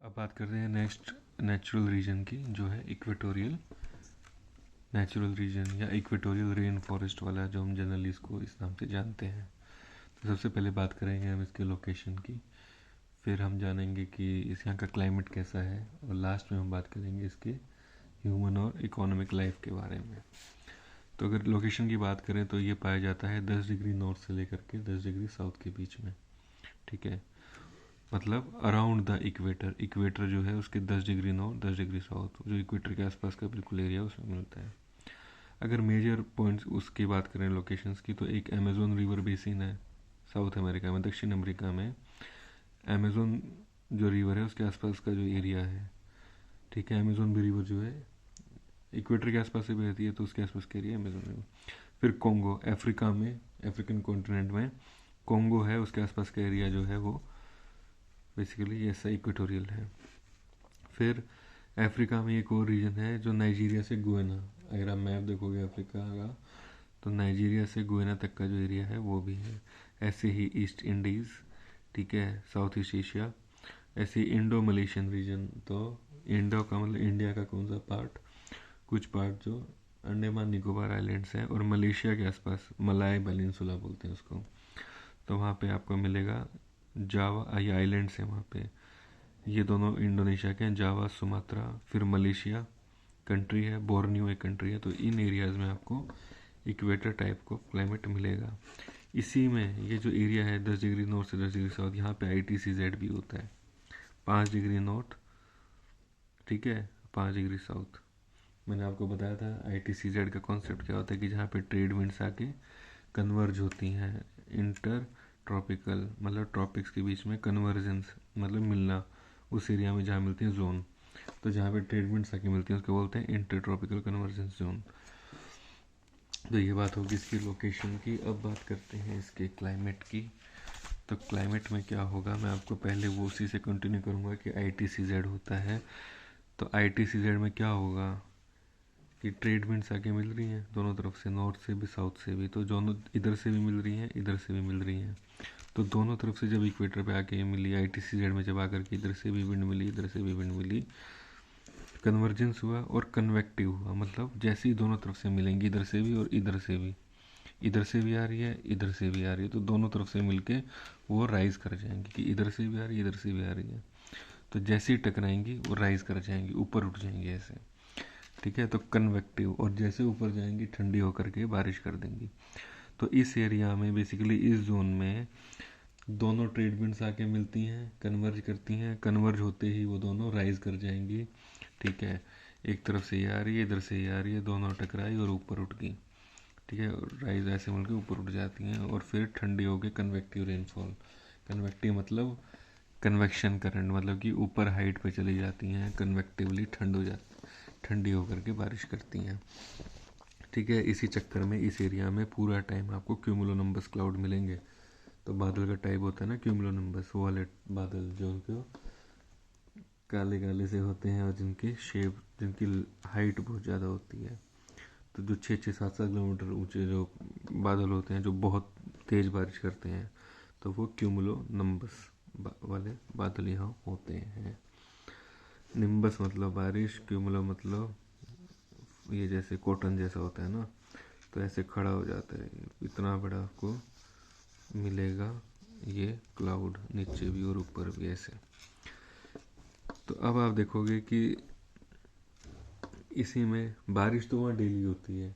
अब बात करते हैं नेक्स्ट नेचुरल रीजन की, जो है इक्वेटोरियल नेचुरल रीजन या इक्वेटोरियल रेन फॉरेस्ट वाला, जो हम जनरली इसको इस नाम से जानते हैं। तो सबसे पहले बात करेंगे हम इसके लोकेशन की, फिर हम जानेंगे कि इस यहाँ का क्लाइमेट कैसा है, और लास्ट में हम बात करेंगे इसके ह्यूमन और इकोनॉमिक लाइफ के बारे में। तो अगर लोकेशन की बात करें तो ये पाया जाता है 10 डिग्री नॉर्थ से लेकर के 10 डिग्री साउथ के बीच में। ठीक है, मतलब अराउंड द इक्वेटर। इक्वेटर जो है उसके 10 डिग्री नॉर्थ 10 डिग्री साउथ, जो इक्वेटर के आसपास का बिल्कुल एरिया उसमें मिलता है। अगर मेजर पॉइंट्स उसकी बात करें लोकेशंस की, तो एक अमेजोन रिवर बेसिन है साउथ अमेरिका में, दक्षिण अमेरिका में। अमेजोन जो रिवर है उसके आसपास का जो एरिया है, ठीक है, अमेजोन भी रिवर जो है इक्वेटर के आसपास से बहती है, तो उसके आसपास का एरिया अमेजोन रिवर। फिर कोंगो, अफ्रीका में, अफ्रीकन कॉन्टिनेंट में कोंगो है, उसके आसपास का एरिया जो है वो बेसिकली ऐसा इक्वेटोरियल है। फिर अफ्रीका में एक और रीजन है जो नाइजीरिया से गुयाना, अगर आप मैप देखोगे अफ्रीका का, तो नाइजीरिया से गुयाना तक का जो एरिया है वो भी है। ऐसे ही ईस्ट इंडीज़, ठीक है, साउथ ईस्ट एशिया, ऐसे ही इंडो मलेशियन रीजन। तो इंडो का मतलब इंडिया का कौन सा पार्ट, कुछ पार्ट जो अंडमान निकोबार आइलैंड्स है, और मलेशिया के आसपास मलाय पेनिनसुला बोलते हैं उसको, तो वहाँ पे आपको मिलेगा जावा, ये आइलैंड्स हैं वहाँ पे, ये दोनों इंडोनेशिया के हैं, जावा, सुमात्रा। फिर मलेशिया कंट्री है, बोर्नियो एक कंट्री है। तो इन एरियाज़ में आपको इक्वेटर टाइप को क्लाइमेट मिलेगा। इसी में ये जो एरिया है 10 डिग्री नॉर्थ से 10 डिग्री साउथ, यहाँ पे ITCZ भी होता है, 5 डिग्री नॉर्थ, ठीक है, 5 डिग्री साउथ। मैंने आपको बताया था ITCZ का कॉन्सेप्ट क्या होता है, कि जहाँ पे ट्रेड विंड्स आके कन्वर्ज होती हैं, इंटर ट्रॉपिकल मतलब ट्रॉपिक्स के बीच में कन्वर्जेंस मतलब मिलना, उस एरिया में जहाँ मिलती हैं जोन, तो जहाँ पे ट्रेड विंड्स आके मिलती हैं उसको बोलते हैं इंटर ट्रॉपिकल कन्वर्जेंस जोन। तो ये बात होगी इसकी लोकेशन की। अब बात करते हैं इसके क्लाइमेट की। तो क्लाइमेट में क्या होगा, मैं आपको पहले वो उसी से कंटिन्यू करूँगा कि ITCZ होता है। तो ITCZ में क्या होगा कि ट्रेड विंड्स आके मिल रही हैं दोनों तरफ से, नॉर्थ से भी साउथ से भी, तो दोनों इधर से भी मिल रही हैं इधर से भी मिल रही हैं। तो दोनों तरफ से जब इक्वेटर पे आके मिली, ITCZ में जब आकर के इधर से भी विंड मिली इधर से भी विंड मिली, कन्वर्जेंस हुआ और कन्वेक्टिव हुआ, मतलब जैसे ही दोनों तरफ से मिलेंगी, इधर से भी और इधर से भी, इधर से भी आ रही है इधर से भी आ रही है, तो दोनों तरफ से मिलके वो राइज कर जाएंगी, कि इधर से भी आ रही है इधर से भी आ रही है। तो जैसे ही टकराएंगी वो राइज कर जाएंगी, ऊपर उठ जाएंगी ऐसे, ठीक है, तो कन्वेक्टिव। और जैसे ऊपर जाएंगी ठंडी होकर के बारिश कर देंगी। तो इस एरिया में बेसिकली इस जोन में दोनों ट्रेड विंड्स आके मिलती हैं, कन्वर्ज करती हैं, कन्वर्ज होते ही वो दोनों राइज कर जाएंगी, ठीक है, एक तरफ से ये आ रही है इधर से ये आ रही है, दोनों टकराई और ऊपर उठ गई, ठीक है, राइज ऐसे मिलकर ऊपर उठ जाती हैं, और फिर ठंडी हो गई, कन्वेक्टिव रेनफॉल। कन्वेक्टिव मतलब कन्वेक्शन करंट, मतलब कि ऊपर हाइट पे चली जाती हैं, कन्वेक्टिवली ठंड हो जाती, ठंडी होकर के बारिश करती हैं, ठीक है। इसी चक्कर में इस एरिया में पूरा टाइम आपको क्यूमुलोनिम्बस क्लाउड मिलेंगे। तो बादल का टाइप होता है ना क्यूमुलोनिम्बस, वो वाले बादल जो उनको काले काले से होते हैं, और जिनकी शेप, जिनकी हाइट बहुत ज़्यादा होती है। तो जो 6-7 किलोमीटर ऊंचे जो बादल होते हैं, जो बहुत तेज़ बारिश करते हैं, तो वो क्यूमुलोनिम्बस वाले बादल यहाँ होते हैं। निम्बस मतलब बारिश, क्यूमुलो मतलब ये जैसे कॉटन जैसा होता है ना, तो ऐसे खड़ा हो जाता है, इतना बड़ा आपको मिलेगा ये क्लाउड, नीचे भी और ऊपर भी ऐसे। तो अब आप देखोगे कि इसी में बारिश तो वहाँ डेली होती है,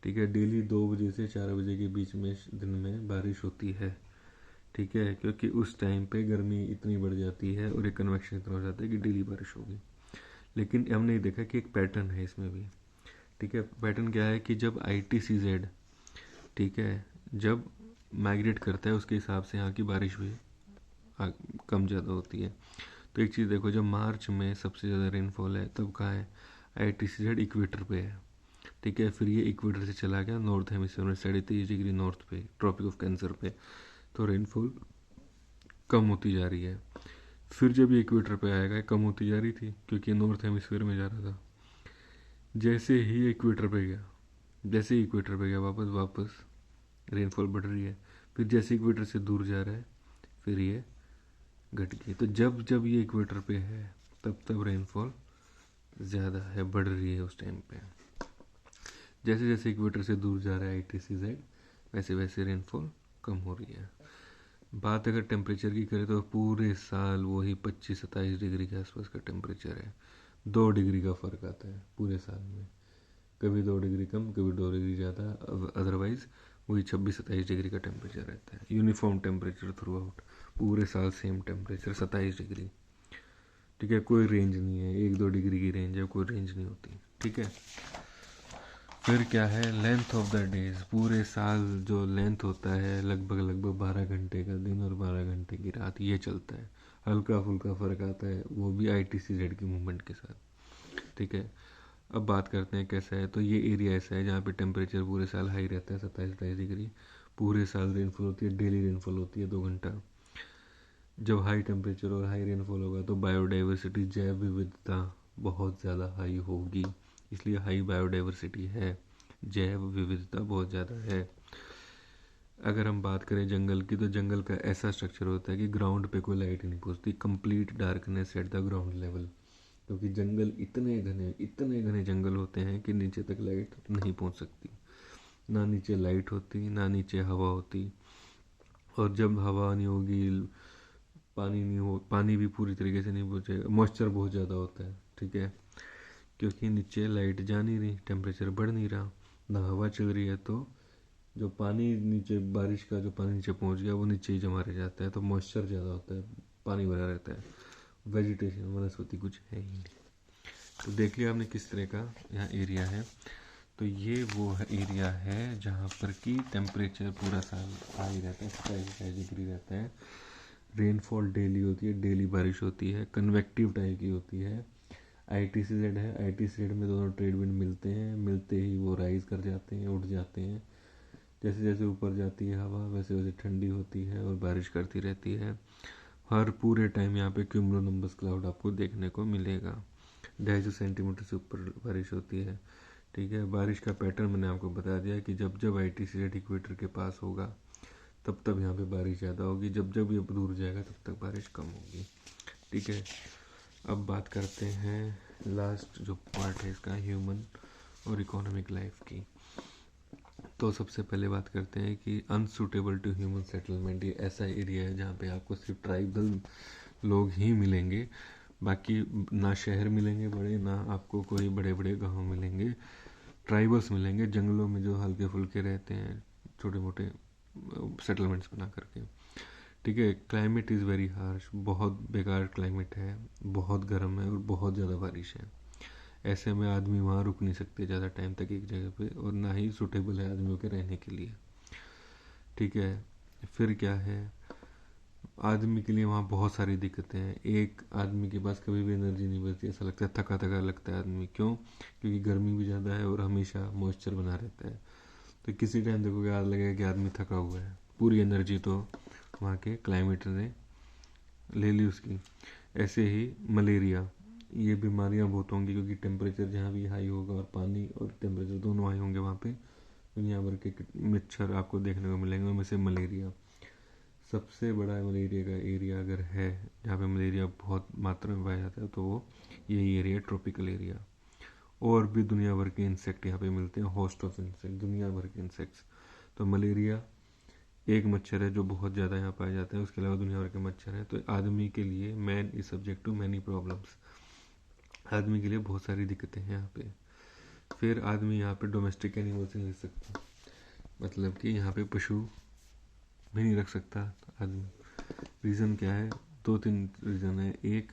ठीक है, डेली 2 बजे से 4 बजे के बीच में दिन में बारिश होती है, ठीक है, क्योंकि उस टाइम पे गर्मी इतनी बढ़ जाती है और ये कन्वेक्शन इतना हो जाता है कि डेली बारिश होगी। लेकिन हमने देखा कि एक पैटर्न है इसमें भी, ठीक है। पैटर्न क्या है कि जब ITCZ, ठीक है, जब माइग्रेट करता है उसके हिसाब से यहाँ की बारिश भी कम ज़्यादा होती है। तो एक चीज़ देखो, जब मार्च में सबसे ज़्यादा रेनफॉल है तब कहाँ है, ITCZ इक्वेटर पे है, ठीक है। फिर ये इक्वेटर से चला गया नॉर्थ हेमिस्फीयर में 23.5 डिग्री नॉर्थ पे, ट्रॉपिक ऑफ कैंसर पे, तो रेनफॉल कम होती जा रही है। फिर जब ये इक्वेटर पे आएगा, कम होती जा रही थी क्योंकि नॉर्थ हेमिस्फीयर में जा रहा था। जैसे ही इक्वेटर पे गया, जैसे ही इक्वेटर पे गया वापस रेनफॉल बढ़ रही है। फिर जैसे इक्वेटर से दूर जा रहा है फिर ये घट गई। तो जब जब ये इक्वेटर पे है तब रेनफॉल ज़्यादा है, बढ़ रही है उस टाइम पे। जैसे जैसे इक्वेटर से दूर जा रहा है ITCZ, वैसे वैसे रेनफॉल कम हो रही है। बात अगर टेम्परेचर की करें तो पूरे साल वही 25-27 डिग्री के आसपास का टेम्परेचर है। 2 डिग्री का फ़र्क आता है पूरे साल में, कभी 2 डिग्री कम, कभी 2 डिग्री ज़्यादा, अदरवाइज वही 26-27 डिग्री का टेम्परेचर रहता है। यूनिफॉर्म टेम्परेचर थ्रू आउट, पूरे साल सेम टेम्परेचर 27 डिग्री। ठीक है, कोई रेंज नहीं है, 1-2 डिग्री की रेंज है, कोई रेंज नहीं होती। ठीक है, फिर क्या है, लेंथ ऑफ द डेज। पूरे साल जो लेंथ होता है लगभग 12 घंटे का दिन और 12 घंटे की रात, ये चलता है। हल्का फुल्का फ़र्क आता है, वो भी ITCZ की मूवमेंट के साथ। ठीक है, अब बात करते हैं कैसा है। तो ये एरिया ऐसा है जहाँ पे टेम्परेचर पूरे साल हाई रहता है, 27-28 डिग्री। पूरे साल रेनफॉल होती है, डेली रेनफॉल होती है 2 घंटा। जब हाई टेम्परेचर और हाई रेनफॉल होगा तो बायोडाइवर्सिटी, जैव विविधता बहुत ज़्यादा हाई होगी, इसलिए हाई बायोडाइवर्सिटी है, जैव विविधता बहुत ज़्यादा है। अगर हम बात करें जंगल की, तो जंगल का ऐसा स्ट्रक्चर होता है कि ग्राउंड पे कोई लाइट नहीं पहुँचती, complete darkness at the ground level, क्योंकि जंगल इतने घने जंगल होते हैं कि नीचे तक लाइट नहीं पहुँच सकती। ना नीचे लाइट होती, ना नीचे हवा होती, और जब हवा नहीं होगी, पानी भी पूरी तरीके से नहीं पहुँचेगा, मॉइस्चर बहुत ज़्यादा होता है। ठीक है, क्योंकि नीचे लाइट जा नहीं रही, टेम्परेचर बढ़ नहीं रहा, ना हवा चल रही है, तो जो पानी नीचे, बारिश का जो पानी नीचे पहुँच गया वो नीचे ही जमा रह जाता है, तो मॉइस्चर ज़्यादा होता है, पानी भरा रहता है, वेजिटेशन वनस्पति कुछ है ही नहीं। तो देख लिया आपने किस तरह का यहाँ एरिया है। तो ये वो एरिया है जहाँ पर कि टेम्परेचर पूरा साल हाई रहता है, 27 डिग्री रहता है। रेनफॉल डेली होती है, डेली बारिश होती है, कन्वेक्टिव टाइप की होती है। ITCZ है, ITCZ में दोनों ट्रेड विंड मिलते हैं, मिलते ही वो राइज कर जाते हैं, उठ जाते हैं। जैसे जैसे ऊपर जाती है हवा, वैसे वैसे ठंडी होती है और बारिश करती रहती है। हर पूरे टाइम यहाँ पे क्यूमुलोनिम्बस क्लाउड आपको देखने को मिलेगा। 250 सेंटीमीटर से ऊपर बारिश होती है। ठीक है, बारिश का पैटर्न मैंने आपको बता दिया कि जब जब ITCZ इक्वेटर के पास होगा तब तब यहाँ पे बारिश ज़्यादा होगी, जब जब ये दूर जाएगा तब तक बारिश कम होगी। ठीक है, अब बात करते हैं लास्ट जो पार्ट है इसका, ह्यूमन और इकोनॉमिक लाइफ की। तो सबसे पहले बात करते हैं कि अनसूटेबल टू ह्यूमन सेटलमेंट। ये ऐसा एरिया है जहाँ पे आपको सिर्फ ट्राइबल लोग ही मिलेंगे, बाकी ना शहर मिलेंगे बड़े, ना आपको कोई बड़े बड़े गांव मिलेंगे। ट्राइबल्स मिलेंगे जंगलों में जो हल्के फुल्के रहते हैं, छोटे मोटे सेटलमेंट्स बना करके। ठीक है, क्लाइमेट इज़ वेरी हार्श, बहुत बेकार क्लाइमेट है, बहुत गर्म है और बहुत ज़्यादा बारिश है। ऐसे में आदमी वहाँ रुक नहीं सकते ज़्यादा टाइम तक एक जगह पे, और ना ही सूटेबल है आदमियों के रहने के लिए। ठीक है, फिर क्या है, आदमी के लिए वहाँ बहुत सारी दिक्कतें हैं। एक आदमी के पास कभी भी एनर्जी नहीं बचती, ऐसा लगता है थका थका लगता है आदमी। क्यों? क्योंकि गर्मी भी ज़्यादा है और हमेशा मॉइस्चर बना रहता है। तो किसी टाइम देखोगे याद लगेगा कि आदमी थका हुआ है, पूरी एनर्जी तो वहाँ के क्लाइमेट ने ले ली उसकी। ऐसे ही मलेरिया, ये बीमारियाँ बहुत होंगी, क्योंकि टेम्परेचर जहाँ भी हाई होगा और पानी और टेम्परेचर दोनों हाई होंगे वहाँ पे दुनिया भर के मच्छर आपको देखने को मिलेंगे, उनमें से मलेरिया सबसे बड़ा मलेरिया का एरिया अगर है जहाँ पे मलेरिया बहुत मात्रा में पाया जाता है, तो वो यही एरिया, ट्रॉपिकल एरिया। और भी दुनिया भर के इंसेक्ट यहाँ पे मिलते हैं, होस्ट ऑफ इंसेक्ट, दुनिया भर के इंसेक्ट्स। तो मलेरिया एक मच्छर है जो बहुत ज़्यादा यहाँ पाया जाता है, उसके अलावा दुनिया भर के मच्छर हैं। तो आदमी के लिए man is subject to many problems, आदमी के लिए बहुत सारी दिक्कतें हैं यहाँ पे। फिर आदमी यहाँ पे डोमेस्टिक एनिमल्स नहीं रख सकता, मतलब कि यहाँ पे पशु भी नहीं रख सकता आदमी। रीज़न क्या है? 2-3 रीज़न है। एक,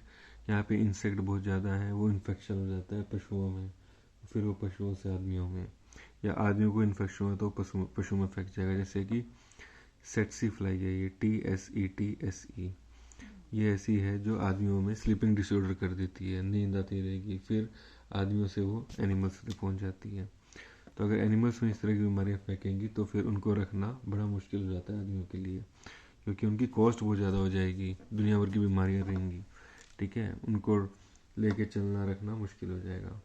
यहाँ पे इंसेक्ट बहुत ज़्यादा है, वो इन्फेक्शन हो जाता है पशुओं में, फिर वो पशुओं से आदमियों में, या आदमियों को इन्फेक्शन हो तो पशु में फैल जाएगा। जैसे कि सेट्सी फ्लाई है, ये TSETSE, ये ऐसी है जो आदमियों में स्लीपिंग डिसऑर्डर कर देती है, नींद आती रहेगी, फिर आदमियों से वो एनिमल्स तक पहुँच जाती है। तो अगर एनिमल्स में इस तरह की बीमारियाँ फेंकेंगी तो फिर उनको रखना बड़ा मुश्किल हो जाता है आदमियों के लिए, क्योंकि उनकी कॉस्ट बहुत ज़्यादा हो जाएगी, दुनिया भर की बीमारियाँ रहेंगी। ठीक है, उनको लेके चलना रखना मुश्किल हो जाएगा।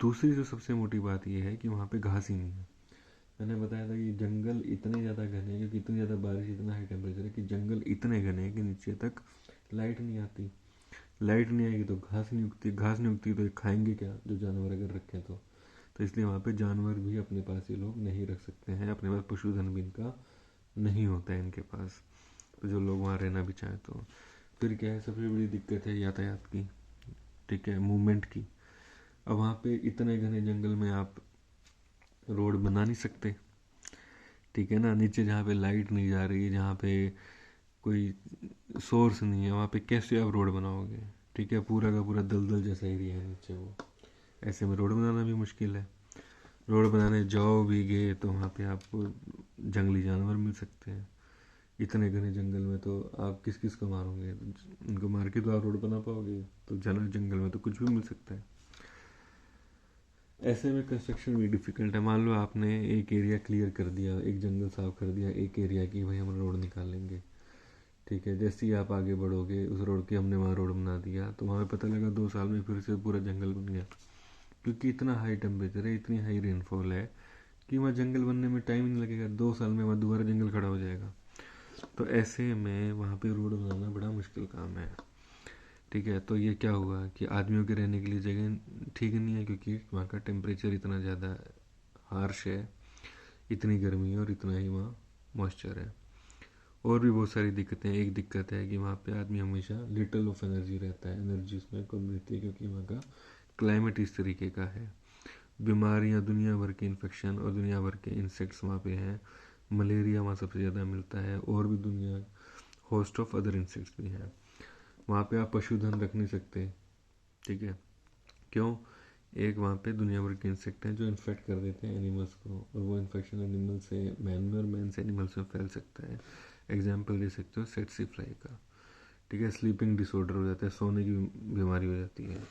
दूसरी जो सबसे मोटी बात यह है कि वहाँ पे घास ही नहीं है। मैंने बताया था कि जंगल इतने ज़्यादा घने हैं, क्योंकि इतनी ज़्यादा बारिश, इतना हाई टेम्परेचर है कि जंगल इतने घने हैं कि नीचे तक लाइट नहीं आती, लाइट नहीं आएगी तो घास नहीं उगती, घास नहीं उगती तो खाएंगे क्या जो जानवर अगर रखें तो इसलिए वहाँ पे जानवर भी अपने पास ये लोग नहीं रख सकते हैं, अपने पास पशुधन भी इनका नहीं होता है इनके पास, तो जो लोग वहाँ रहना भी चाहें तो। फिर क्या है, सबसे बड़ी दिक्कत है यातायात की, ठीक है, मूवमेंट की। अब वहाँ पे इतने घने जंगल में आप रोड बना नहीं सकते, ठीक है ना। नीचे जहाँ पे लाइट नहीं जा रही है, जहाँ पे कोई सोर्स नहीं है, वहाँ पे कैसे आप रोड बनाओगे, ठीक है। पूरा का पूरा दलदल जैसा एरिया है नीचे, वो ऐसे में रोड बनाना भी मुश्किल है। रोड बनाने जाओ भी गए तो वहाँ पे आपको जंगली जानवर मिल सकते हैं। इतने घने जंगल में तो आप किस किस को मारोगे, उनको मार के तो आप रोड बना पाओगे, तो जंगल में तो कुछ भी मिल सकता है। ऐसे में कंस्ट्रक्शन भी डिफ़िकल्ट है। मान लो आपने एक एरिया क्लियर कर दिया, एक जंगल साफ कर दिया एक एरिया की, भाई हम रोड निकालेंगे, ठीक है। जैसे ही आप आगे बढ़ोगे उस रोड की, हमने वहाँ रोड बना दिया, तो वहाँ पे पता लगा 2 साल में फिर से पूरा जंगल बन गया, क्योंकि इतना हाई टेम्परेचर है, इतनी हाई रेनफॉल है कि वहाँ जंगल बनने में टाइम नहीं लगेगा, 2 साल में वहाँ दोबारा जंगल खड़ा हो जाएगा। तो ऐसे में वहाँ पे रोड बनाना बड़ा मुश्किल काम है, ठीक है। तो ये क्या हुआ कि आदमियों के रहने के लिए जगह ठीक नहीं है, क्योंकि वहाँ का टेम्परेचर इतना ज़्यादा हार्श है, इतनी गर्मी है और इतना ही वहाँ मॉइस्चर है। और भी बहुत सारी दिक्कतें हैं। एक दिक्कत है कि वहाँ पे आदमी हमेशा लिटल ऑफ एनर्जी रहता है, एनर्जी उसमें कम रहती है, क्योंकि वहाँ का क्लाइमेट इस तरीके का है। बीमारियाँ, दुनिया भर के इन्फेक्शन और दुनिया भर के इंसेक्ट्स वहाँ पे हैं। मलेरिया वहाँ सबसे ज़्यादा मिलता है, और भी दुनिया होस्ट ऑफ अदर इंसेक्ट्स भी हैं। वहाँ पे आप पशुधन रख नहीं सकते, ठीक है। क्यों? एक वहाँ पे दुनिया भर के इंसेक्ट हैं जो इन्फेक्ट कर देते हैं एनिमल्स को, और वो इन्फेक्शन एनिमल से मैन में और मैन से एनिमल्स में फैल सकता है। एग्जाम्पल दे सकते हो सेट्सी फ्लाई का, ठीक है। स्लीपिंग डिसऑर्डर हो जाता है, सोने की बीमारी हो जाती है।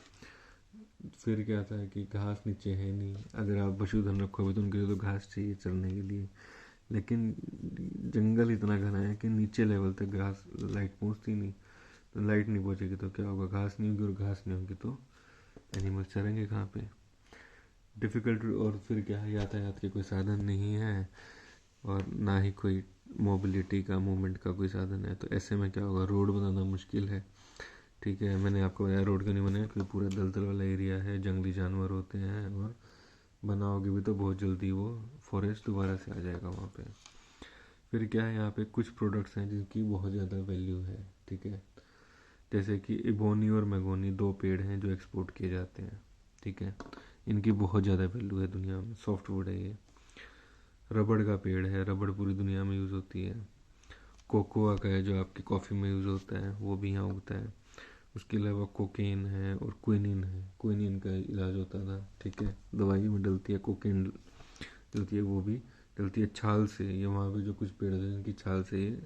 फिर क्या आता है कि घास नीचे है नहीं, अगर आप पशुधन रखोगे तो उनके लिए तो घास चाहिए चरने के लिए, लेकिन जंगल इतना घना है कि नीचे लेवल तक घास लाइट पहुँचती नहीं, तो लाइट नहीं पहुँचेगी तो क्या होगा, घास नहीं होगी, और घास नहीं होगी तो एनिमल चरेंगे कहाँ पे। डिफ़िकल्ट। और फिर क्या है, यातायात के कोई साधन नहीं है, और ना ही कोई मोबिलिटी का, मूवमेंट का कोई साधन है। तो ऐसे में क्या होगा, रोड बनाना मुश्किल है, ठीक है। मैंने आपको बताया रोड क्यों नहीं बनाया, क्योंकि पूरा दलदल वाला एरिया है, जंगली जानवर होते हैं, और बनाओगे भी तो बहुत जल्दी वो फॉरेस्ट दोबारा से आ जाएगा वहाँ पे। फिर क्या है, यहाँ पे कुछ प्रोडक्ट्स हैं जिनकी बहुत ज़्यादा वैल्यू है, ठीक है। जैसे कि इबोनी और मैगोनी 2 पेड़ हैं जो एक्सपोर्ट किए जाते हैं, ठीक है। इनकी बहुत ज़्यादा वैल्यू है दुनिया में, सॉफ्टवुड है ये। रबड़ का पेड़ है, रबड़ पूरी दुनिया में यूज़ होती है। कोकोआ का है जो आपकी कॉफ़ी में यूज़ होता है, वो भी यहाँ उगता है। उसके अलावा कोकेन है और क्विनिन है, क्विनिन का इलाज होता था, ठीक है, दवाई में डलती है। कोकेन डलती है, वो भी डलती है छाल से, ये वहाँ पे जो कुछ पेड़ हैं इनकी छाल से ये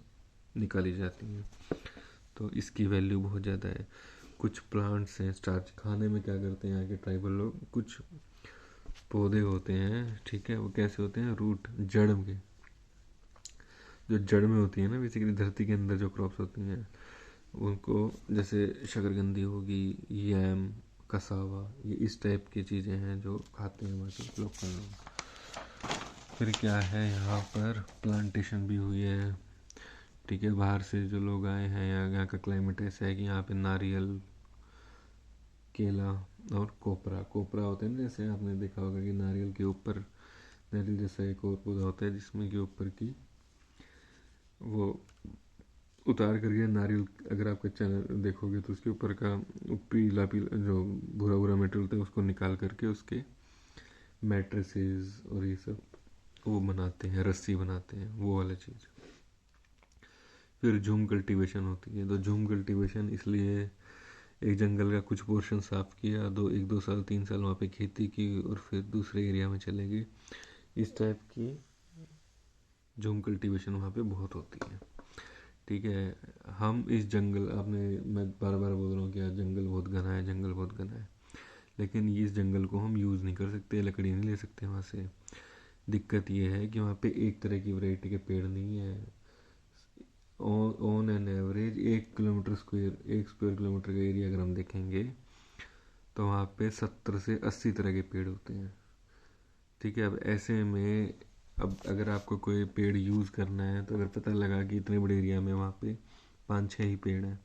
निकाली जाती हैं, तो इसकी वैल्यू बहुत ज़्यादा है। कुछ प्लांट्स हैं स्टार्च खाने में, क्या करते हैं यहाँ के ट्राइबल लोग, कुछ पौधे होते हैं, ठीक है, वो कैसे होते हैं, रूट, जड़ के, जो जड़ में होती है ना, बेसिकली धरती के अंदर जो क्रॉप्स होती हैं उनको, जैसे शकरकंदी होगी, यैम, कसावा, ये इस टाइप की चीज़ें हैं जो खाते हैं वहाँ के लोकल लोग। फिर क्या है, यहाँ पर प्लांटेशन भी हुई है, ठीक है। बाहर से जो लोग आए हैं, यहाँ का क्लाइमेट ऐसा है कि यहाँ पे नारियल, केला और कोपरा, कोपरा होते हैं ना, जैसे आपने देखा होगा कि नारियल के ऊपर, नारियल जैसा एक और पौधा होता है जिसमें के ऊपर की वो उतार करके नारियल, अगर आप कच्चा देखोगे तो उसके ऊपर का पीला पीला जो भूरा भूरा मेटेरियल होता है उसको निकाल करके उसके मैट्रेसेस और ये सब वो बनाते हैं, रस्सी बनाते हैं, वो वाला चीज़। फिर झूम कल्टीवेशन होती है, तो झूम कल्टीवेशन इसलिए, एक जंगल का कुछ पोर्शन साफ किया, 1-2 साल 3 साल वहाँ पे खेती की, और फिर दूसरे एरिया में चले गए। इस टाइप की झूम कल्टीवेशन वहाँ पे बहुत होती है, ठीक है। हम इस जंगल, आपने, मैं बार बार बोल रहा हूँ कि यार जंगल बहुत घना है, जंगल बहुत घना है, लेकिन इस जंगल को हम यूज़ नहीं कर सकते, लकड़ी नहीं ले सकते वहाँ से। दिक्कत ये है कि वहाँ पे एक तरह की वैरायटी के पेड़ नहीं है। On an average 1 square kilometre का एरिया अगर हम देखेंगे तो वहाँ पे 70 से 80 तरह के पेड़ होते हैं, ठीक है। अब ऐसे में, अब अगर आपको कोई पेड़ यूज़ करना है, तो अगर पता लगा कि इतने बड़े एरिया में वहाँ पे 5-6 ही पेड़ हैं,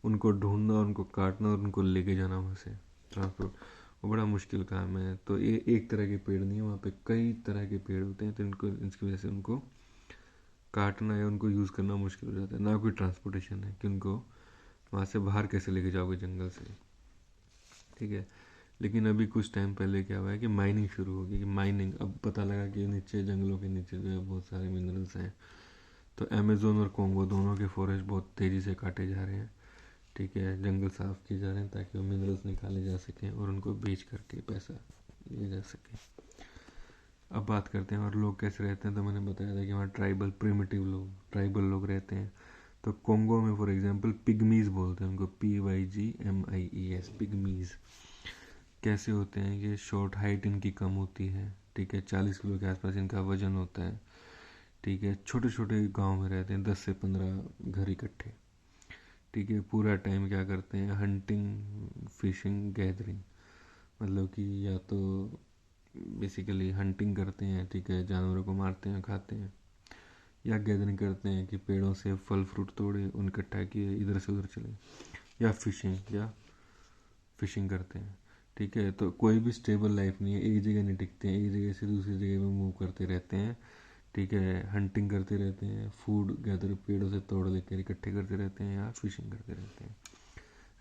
उनको ढूंढना, उनको काटना और उनको लेके जाना वहाँ से ट्रांसपोर्ट, वो बड़ा मुश्किल काम है। तो ये एक तरह के पेड़ नहीं है, वहाँ पे कई तरह के पेड़ होते हैं, तो इनको इसकी वजह से उनको काटना या उनको यूज़ करना मुश्किल हो जाता है। ना कोई ट्रांसपोर्टेशन है कि उनको वहाँ से बाहर कैसे लेके जाओगे जंगल से, ठीक है। लेकिन अभी कुछ टाइम पहले क्या हुआ है कि माइनिंग शुरू हो गई, कि माइनिंग अब पता लगा कि नीचे जंगलों के नीचे जो है बहुत सारे मिनरल्स हैं। तो अमेज़ोन और कॉन्गो दोनों के फॉरेस्ट बहुत तेज़ी से काटे जा रहे हैं, ठीक है, जंगल साफ किए जा रहे हैं ताकि वो मिनरल्स निकाले जा सकें और उनको बेच करके पैसा लिया जा सके। अब बात करते हैं और लोग कैसे रहते हैं। तो मैंने बताया था कि वहाँ ट्राइबल प्रिमिटिव लोग, ट्राइबल लोग रहते हैं। तो कॉन्गो में फॉर एग्जांपल पिग्मीज़ बोलते हैं उनको, PYGMIES, पिग्मीज़। कैसे होते हैं ये, शॉर्ट हाइट इनकी कम होती है, ठीक है, 40 किलो के आसपास इनका वजन होता है, ठीक है। छोटे छोटे गांव में रहते हैं, 10 से 15 घर इकट्ठे, ठीक है। पूरा टाइम क्या करते हैं, हंटिंग, फिशिंग, गैदरिंग, मतलब कि या तो बेसिकली हंटिंग करते हैं, ठीक है, जानवरों को मारते हैं खाते हैं, या गैदरिंग करते हैं कि पेड़ों से फल फ्रूट तोड़े, उन इकट्ठा किए, इधर से उधर चले, या फिशिंग करते हैं, ठीक है। तो कोई भी स्टेबल लाइफ नहीं है, एक जगह नहीं टिकते हैं, एक जगह से दूसरी जगह में मूव करते रहते हैं, ठीक है। हंटिंग करते रहते हैं, फूड गैदर पेड़ों से तोड़ लेकर इकट्ठे करते रहते हैं, या फिशिंग करते रहते हैं।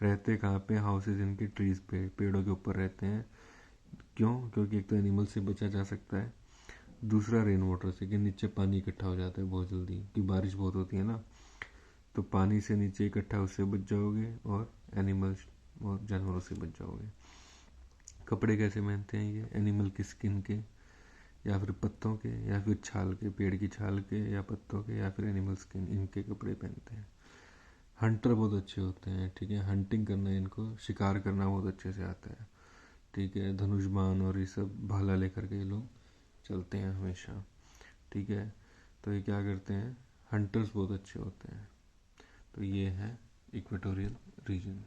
रहते कहाँ पे, हाउसेज इनके ट्रीज पे, पेड़ों के ऊपर रहते हैं। क्यों? क्योंकि एक तो एनिमल से बचा जा सकता है, दूसरा रेन वाटर से, कि नीचे पानी इकट्ठा हो जाता है बहुत जल्दी, कि बारिश बहुत होती है ना, तो पानी से नीचे इकट्ठा, उससे बच जाओगे, और एनिमल्स और जानवरों से बच जाओगे। कपड़े कैसे पहनते हैं ये, एनिमल की स्किन के, या फिर पत्तों के, या फिर छाल के, पेड़ की छाल के या पत्तों के, या फिर एनिमल स्किन, इनके कपड़े पहनते हैं। हंटर बहुत अच्छे होते हैं, ठीक है, हंटिंग करना, इनको शिकार करना बहुत अच्छे से आता है, ठीक है। धनुष बाण और ये सब भाला लेकर के ये लोग चलते हैं हमेशा, ठीक है। तो ये क्या करते हैं, हंटर्स बहुत अच्छे होते हैं। तो ये है इक्वेटोरियल रीजन।